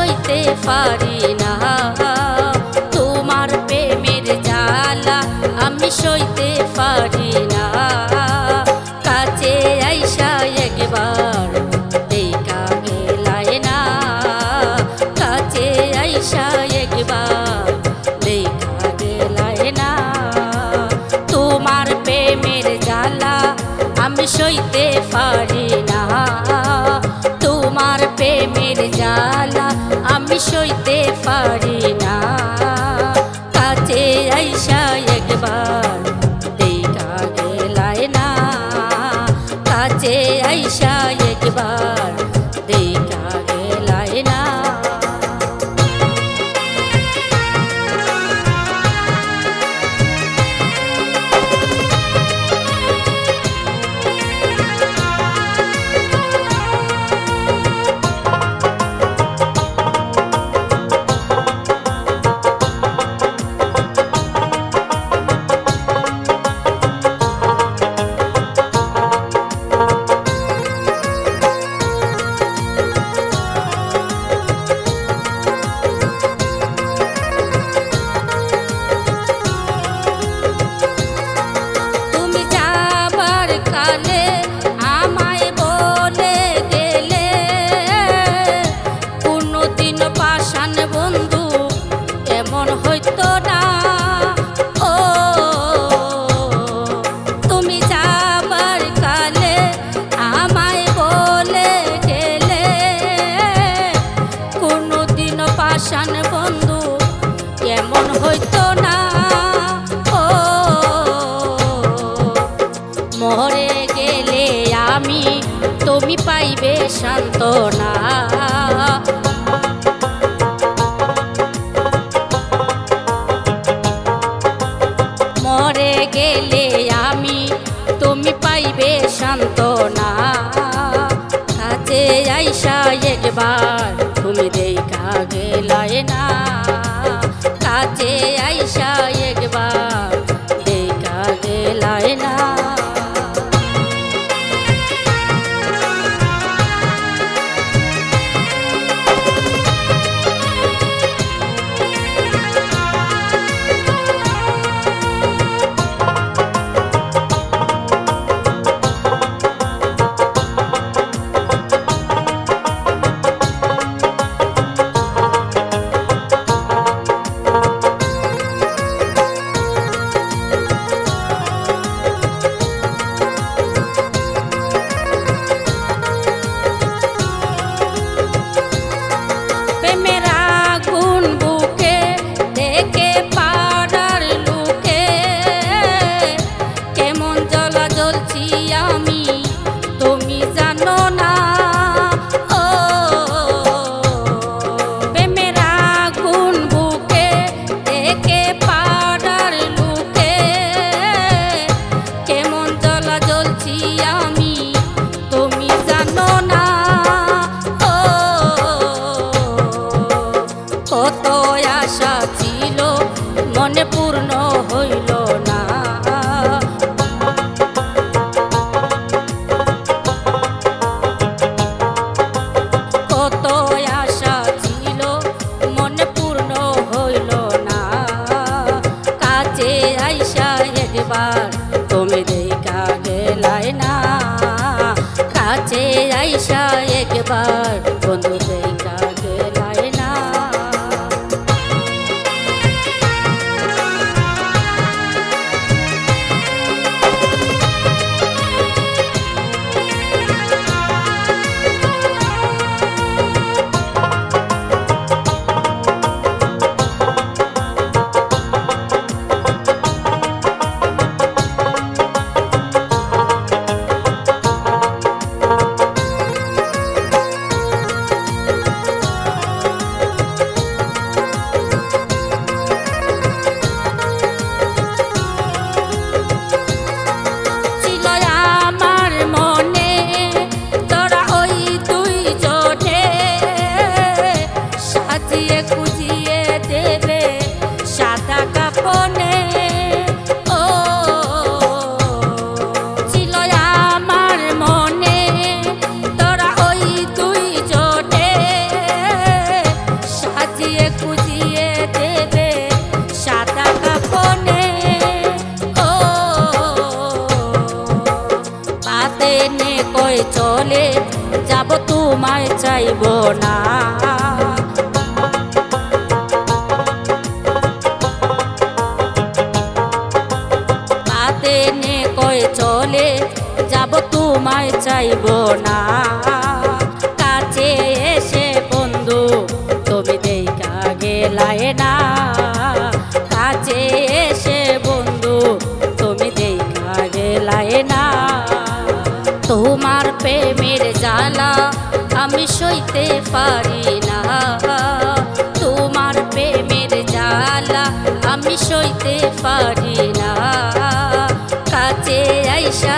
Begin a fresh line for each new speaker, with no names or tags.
সইতে পারি না, তোমার প্রেমের জ্বালা আমি সইতে পারি না। কাছে আইসা একবার দেখা গেলাই না, কাছে আইসা একবার দেখা গেলাই না। তোমার প্রেমের জ্বালা আমি সইতে পারি না, তোমার প্রেমের জ্বালা আমি সইতে পারি না। কাছে আইসা একবার দেখা গেলাই না, কাছে আইসা একবার দেখা গেলাই না। বন্ধু এমন হইতো না, ও মরে গেলে আমি তুমি পাইবে সান্ত্বনা। মরে গেলে আমি তুমি পাইবে সান্ত্বনা। কাছে আইসা একবার তুমি দেখা গেলাই না, কাছে আইসা একবার দেখা গেলাই না। কত আশা ছিল মনে পূর্ণ হইল না, কত আশা ছিল মনে পূর্ণ হইল না। কাছে আইসা একবার তুমি দেখা গেলাই না, কাছে আইসা একবার বন্ধু দেখা গেলাই না। খুঁজিয়ে দেবে সাদা কাফনে। ও পাতে নে কই চলে যাব তোমায় চাইব না। পাতে নে কই চলে যাব তোমায় চাইব না। কাছে এসে বন্ধু তুমি দেখা গেলায় না। কাছে এসে বন্ধু তুমি দেখা গেলায় না। তোমার প্রেমের জ্বালা আমি সইতে পারি না। তোমার প্রেমের জ্বালা আমি সইতে পারি না। কাছে আইসা